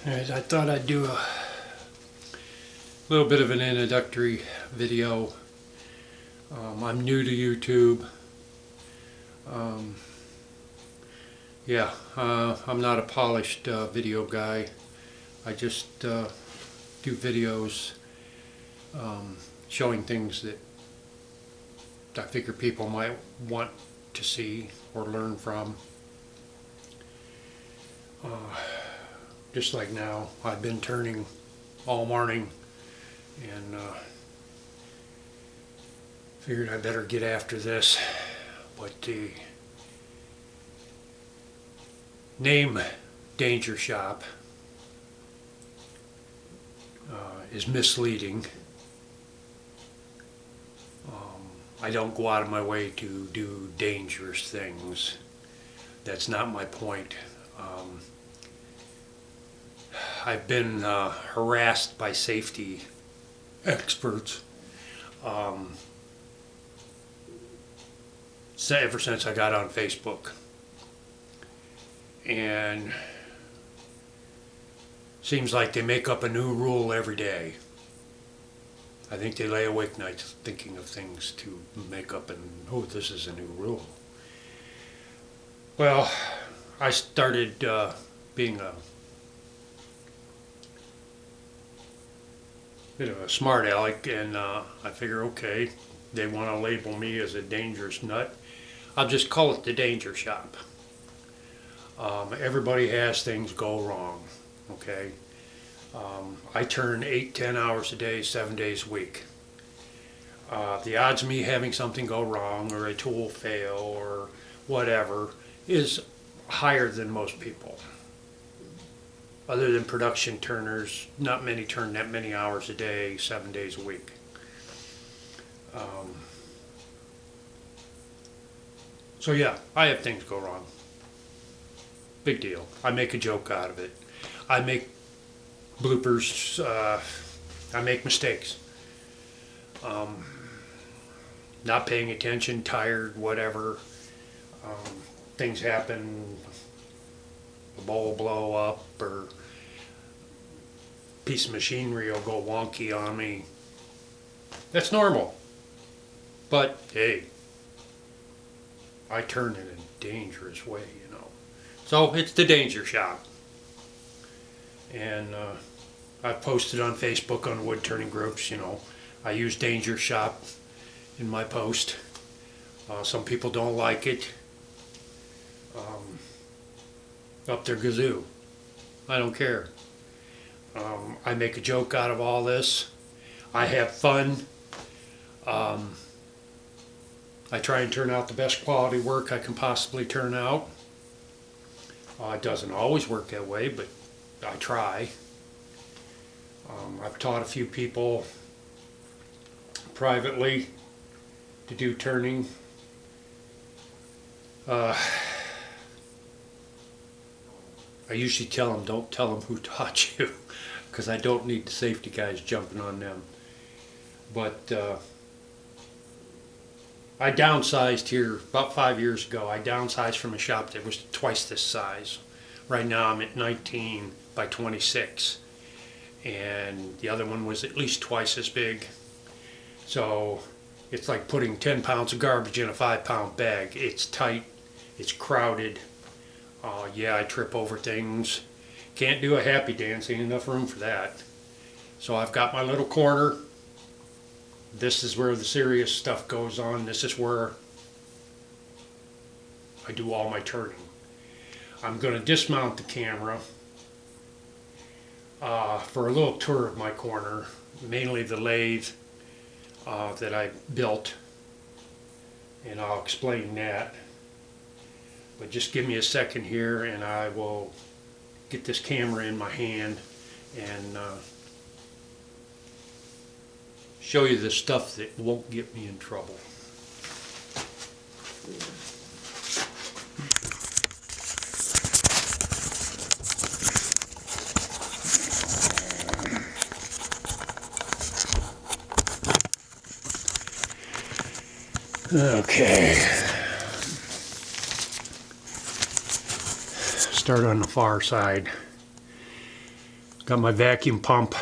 Alright, I thought I'd do a little bit of an introductory video. I'm new to YouTube. I'm not a polished video guy. I just do videos showing things that I figure people might want to see or learn from. Just like now, I've been turning all morning and figured I better get after this. But the name Danger Shop is misleading. I don't go out of my way to do dangerous things. That's not my point. I've been harassed by safety experts ever since I got on Facebook, and seems like they make up a new rule every day. I think they lay awake nights thinking of things to make up, and oh, this is a new rule. Well, I started being a bit of a smart aleck, and I figure, okay, they want to label me as a dangerous nut. I'll just call it the Danger Shop. Everybody has things go wrong, okay? I turn 8-10 hours a day, 7 days a week. The odds of me having something go wrong or a tool fail or whatever is higher than most people. Other than production turners, not many turn that many hours a day, 7 days a week. So yeah, I have things go wrong. Big deal. I make a joke out of it. I make bloopers. I make mistakes. Not paying attention, tired, whatever. Things happen. A bowl will blow up, or a piece of machinery will go wonky on me. That's normal. But hey, I turn in a dangerous way, you know. So it's the Danger Shop. And I've posted on Facebook on wood turning groups, you know. I use Danger Shop in my post. Some people don't like it. Up their gazoo. I don't care. I make a joke out of all this. I have fun. I try and turn out the best quality work I can possibly turn out. It doesn't always work that way, but I try. I've taught a few people privately to do turning. I usually tell them, don't tell them who taught you, because I don't need the safety guys jumping on them. But I downsized here about 5 years ago. I downsized from a shop that was twice this size. Right now I'm at 19 by 26, and the other one was at least twice as big. So it's like putting 10 pounds of garbage in a 5-pound bag. It's tight, it's crowded. Yeah, I trip over things. Can't do a happy dance, ain't enough room for that. So I've got my little corner. This is where the serious stuff goes on. This is where I do all my turning. I'm going to dismount the camera for a little tour of my corner, mainly the lathe that I built, and I'll explain that. But just give me a second here and I will get this camera in my hand and show you the stuff that won't get me in trouble. Okay. Start on the far side. Got my vacuum pump.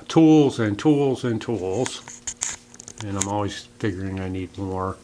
Tools and tools and tools. And I'm always figuring I need more.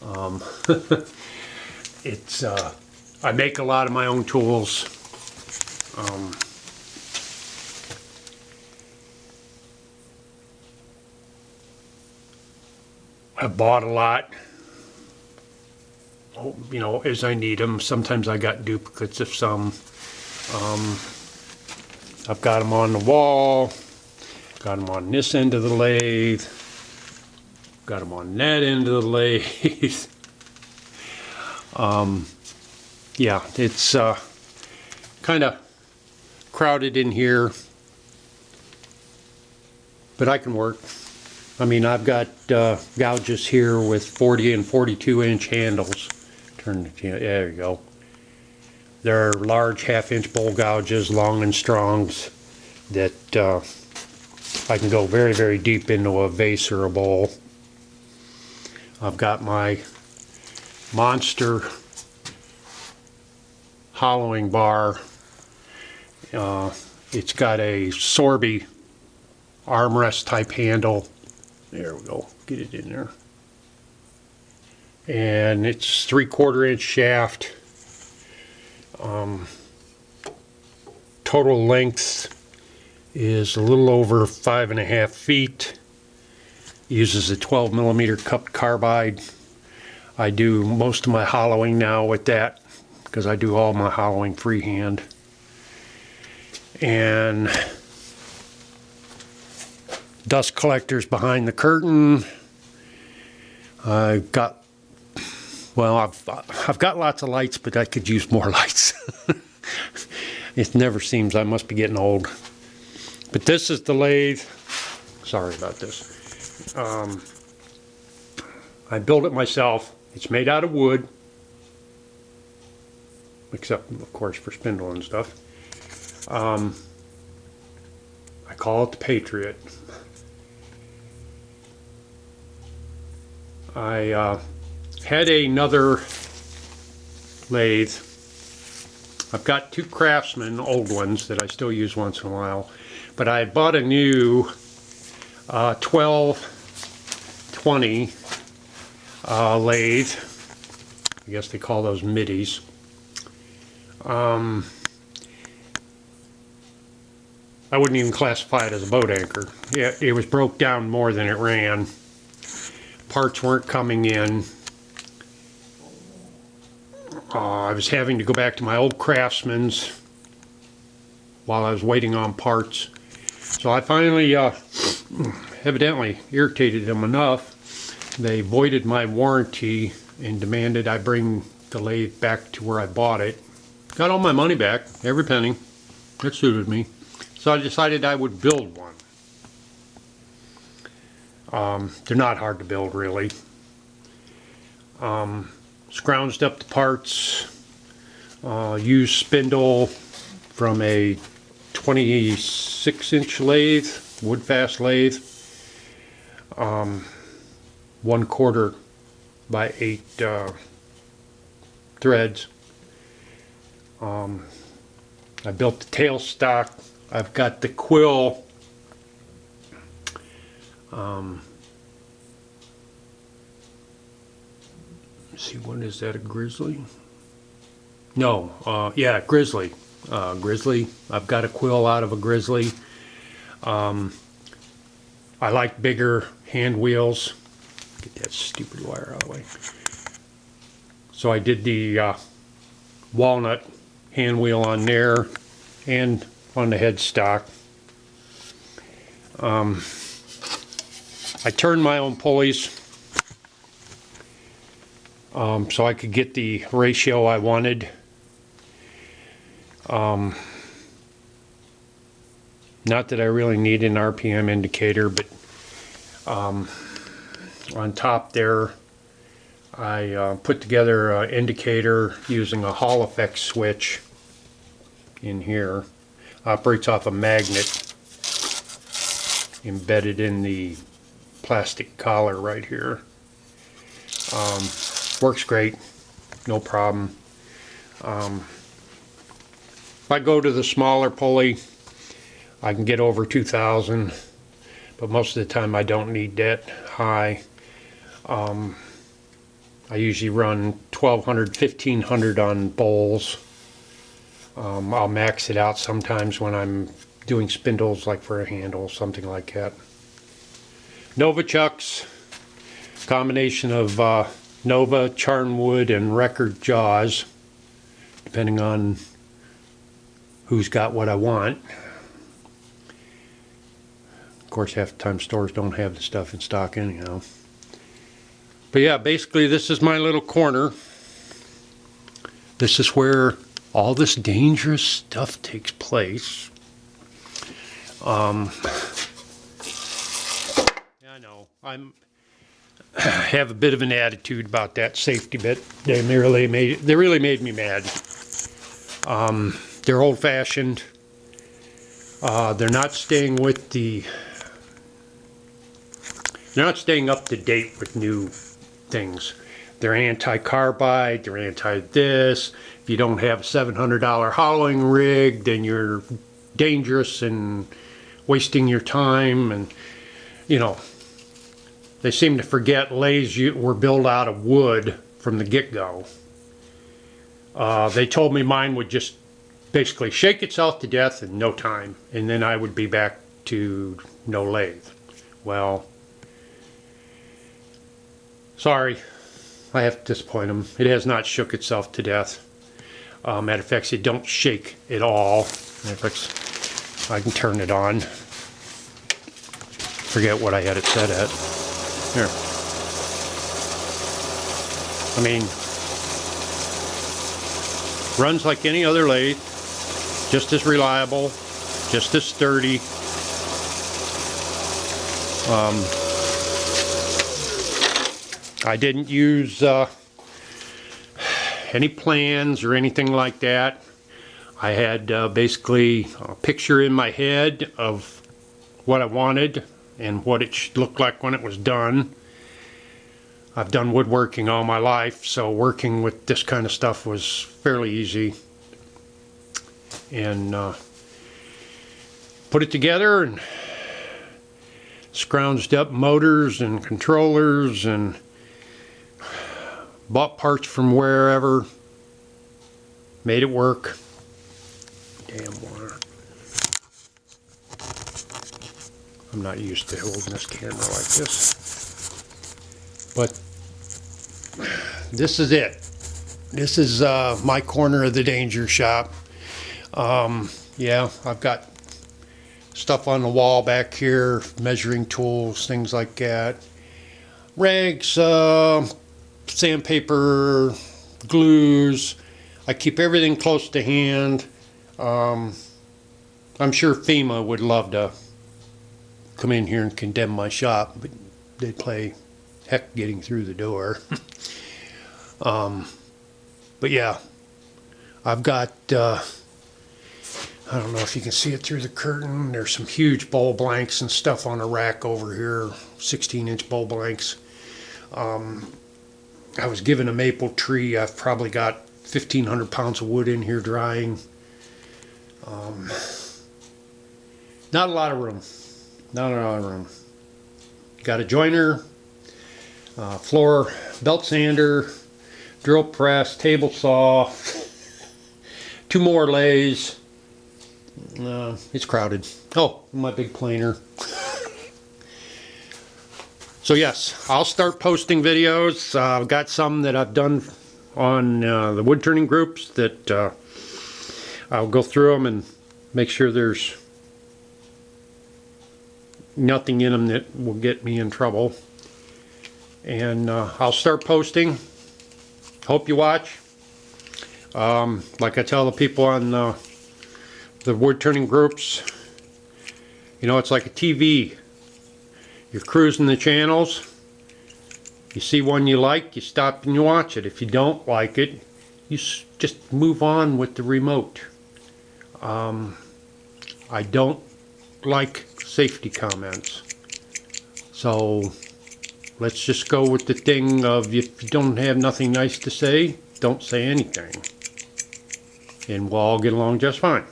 I make a lot of my own tools. I bought a lot, you know, as I need them. Sometimes I got duplicates of some. I've got them on the wall, got them on this end of the lathe, got them on that end of the lathe. Yeah, it's kind of crowded in here, but I can work. I mean, I've got gouges here with 40 and 42 inch handles. There you go. They're large half-inch bowl gouges, long and strongs, that I can go very, very deep into a vase or a bowl. I've got my monster hollowing bar. It's got a Sorby armrest type handle. There we go, get it in there. And it's 3/4 inch shaft. Total length is a little over 5.5 feet. Uses a 12 millimeter cupped carbide. I do most of my hollowing now with that because I do all my hollowing freehand. And dust collectors behind the curtain. I've got lots of lights, but I could use more lights. It never seems, I must be getting old. But this is the lathe. Sorry about this. I built it myself. It's made out of wood, except of course for spindle and stuff. I call it the Patriot. I had another lathe. I've got two Craftsman old ones that I still use once in a while, but I bought a new 1220 lathe. I guess they call those middies. I wouldn't even classify it as a boat anchor. Yeah, it was broke down more than it ran. Parts weren't coming in. I was having to go back to my old Craftsman's while I was waiting on parts. So I finally, evidently irritated them enough. They voided my warranty and demanded I bring the lathe back to where I bought it. Got all my money back, every penny. That suited me. So I decided I would build one. They're not hard to build, really. Scrounged up the parts, used spindle from a 26-inch lathe, wood fast lathe, 1/4 by 8 threads. I built the tailstock. I've got the quill. Let's see, what is that, a grizzly? No, yeah, grizzly. Grizzly. I've got a quill out of a grizzly. I like bigger hand wheels. Get that stupid wire out of the way. So I did the walnut hand wheel on there and on the headstock. I turned my own pulleys so I could get the ratio I wanted. Not that I really need an RPM indicator, but on top there I put together an indicator using a Hall effect switch in here. Operates off a magnet embedded in the plastic collar right here. Works great, no problem. If I go to the smaller pulley, I can get over 2,000, but most of the time I don't need that high. I usually run 1,200, 1,500 on bowls. I'll max it out sometimes when I'm doing spindles, like for a handle, something like that. Nova chucks, combination of Nova, Charnwood, and Record jaws, depending on who's got what I want. Of course, half the time stores don't have the stuff in stock anyhow. But yeah, basically this is my little corner. This is where all this dangerous stuff takes place. Yeah, I know. I have a bit of an attitude about that safety bit. They really made me mad. They're old-fashioned. They're not staying with they're not staying up to date with new things. They're anti-carbide, they're anti-this. If you don't have a $700 hollowing rig, then you're dangerous and wasting your time. And, you know, they seem to forget lathes were built out of wood from the get-go. They told me mine would just basically shake itself to death in no time, and then I would be back to no lathe. Well, sorry, I have to disappoint them. It has not shook itself to death. Matter of fact, it don't shake at all. Matter of fact, I can turn it on. Forget what I had it set at. Here. I mean, runs like any other lathe, just as reliable, just as sturdy. I didn't use any plans or anything like that. I had basically a picture in my head of what I wanted and what it should look like when it was done. I've done woodworking all my life, so working with this kind of stuff was fairly easy. And put it together and scrounged up motors and controllers and bought parts from wherever, made it work. Damn water. I'm not used to holding this camera like this. But this is it. This is my corner of the danger shop. Yeah, I've got stuff on the wall back here, measuring tools, things like that. Rags, sandpaper, glues. I keep everything close to hand. I'm sure FEMA would love to come in here and condemn my shop, but they'd play heck getting through the door. But yeah, I've got, I don't know if you can see it through the curtain. There's some huge bowl blanks and stuff on a rack over here, 16-inch bowl blanks. I was given a maple tree. I've probably got 1,500 pounds of wood in here drying. Not a lot of room. Not a lot of room. Got a joiner, floor belt sander, drill press, table saw, 2 more lathes. It's crowded. Oh, my big planer. So yes, I'll start posting videos. I've got some that I've done on the wood turning groups that I'll go through them and make sure there's nothing in them that will get me in trouble. And I'll start posting. Hope you watch. Like I tell the people on the wood turning groups, you know, it's like a TV. You're cruising the channels. You see one you like, you stop and you watch it. If you don't like it, you just move on with the remote. I don't like safety comments. So let's just go with the thing of, if you don't have nothing nice to say, don't say anything. and we'll all get along just fine.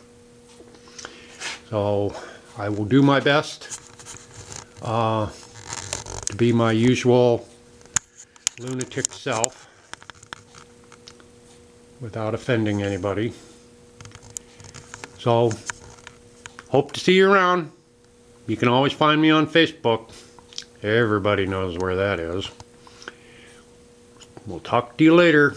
So I will do my best to be my usual lunatic self without offending anybody. So hope to see you around. You can always find me on Facebook. Everybody knows where that is. We'll talk to you later.